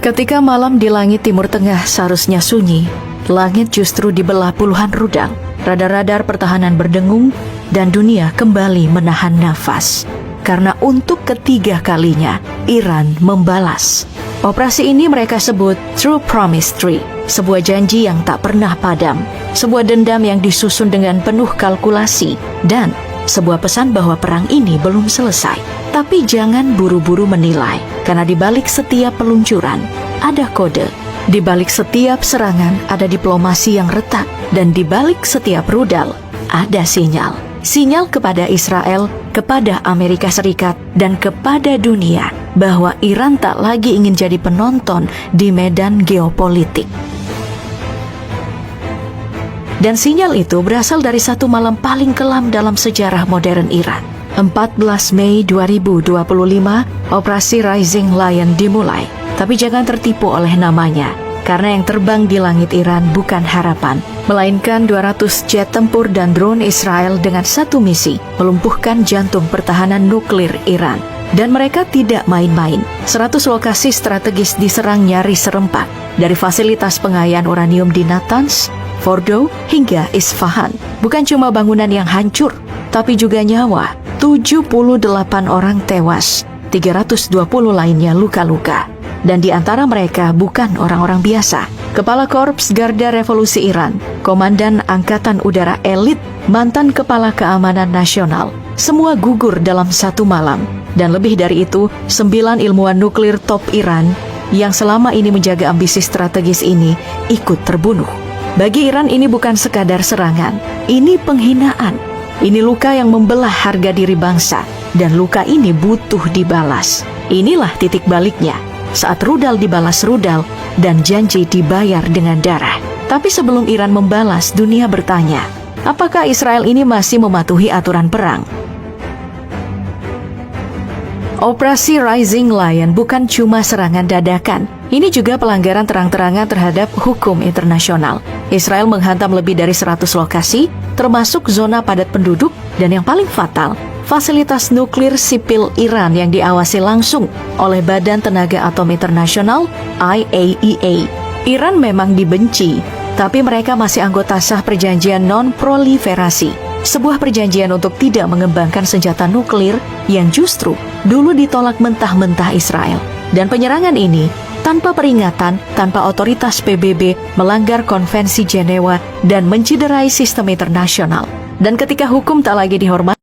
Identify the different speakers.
Speaker 1: Ketika malam di langit Timur Tengah seharusnya sunyi, langit justru dibelah puluhan rudal. Radar-radar pertahanan berdengung dan dunia kembali menahan nafas. Karena untuk ketiga kalinya, Iran membalas. Operasi ini mereka sebut True Promise 3, sebuah janji yang tak pernah padam, sebuah dendam yang disusun dengan penuh kalkulasi, dan sebuah pesan bahwa perang ini belum selesai. Tapi jangan buru-buru menilai, karena di balik setiap peluncuran ada kode. Di balik setiap serangan ada diplomasi yang retak, dan di balik setiap rudal ada sinyal. Sinyal kepada Israel, kepada Amerika Serikat, dan kepada dunia bahwa Iran tak lagi ingin jadi penonton di medan geopolitik. Dan sinyal itu berasal dari satu malam paling kelam dalam sejarah modern Iran. 14 Mei 2025, Operasi Rising Lion dimulai. Tapi jangan tertipu oleh namanya, karena yang terbang di langit Iran bukan harapan, melainkan 200 jet tempur dan drone Israel dengan satu misi, melumpuhkan jantung pertahanan nuklir Iran. Dan mereka tidak main-main. 100 lokasi strategis diserang nyaris serempak, dari fasilitas pengayaan uranium di Natanz, Fordo, hingga Isfahan. Bukan cuma bangunan yang hancur, tapi juga nyawa. 78 orang tewas, 320 lainnya luka-luka. Dan di antara mereka bukan orang-orang biasa. Kepala Korps Garda Revolusi Iran, Komandan Angkatan Udara Elit, mantan Kepala Keamanan Nasional, semua gugur dalam satu malam. Dan lebih dari itu, 9 ilmuwan nuklir top Iran yang selama ini menjaga ambisi strategis ini ikut terbunuh. Bagi Iran ini bukan sekadar serangan, ini penghinaan. Ini luka yang membelah harga diri bangsa, dan luka ini butuh dibalas. Inilah titik baliknya. Saat rudal dibalas rudal dan janji dibayar dengan darah. Tapi sebelum Iran membalas, dunia bertanya, apakah Israel ini masih mematuhi aturan perang? Operasi Rising Lion bukan cuma serangan dadakan. Ini juga pelanggaran terang-terangan terhadap hukum internasional. Israel menghantam lebih dari 100 lokasi, termasuk zona padat penduduk, dan yang paling fatal, fasilitas nuklir sipil Iran yang diawasi langsung oleh Badan Tenaga Atom Internasional (IAEA). Iran memang dibenci, tapi mereka masih anggota sah perjanjian non-proliferasi, sebuah perjanjian untuk tidak mengembangkan senjata nuklir yang justru dulu ditolak mentah-mentah Israel. Dan penyerangan ini tanpa peringatan, tanpa otoritas PBB, melanggar konvensi Jenewa dan menciderai sistem internasional. Dan ketika hukum tak lagi dihormati,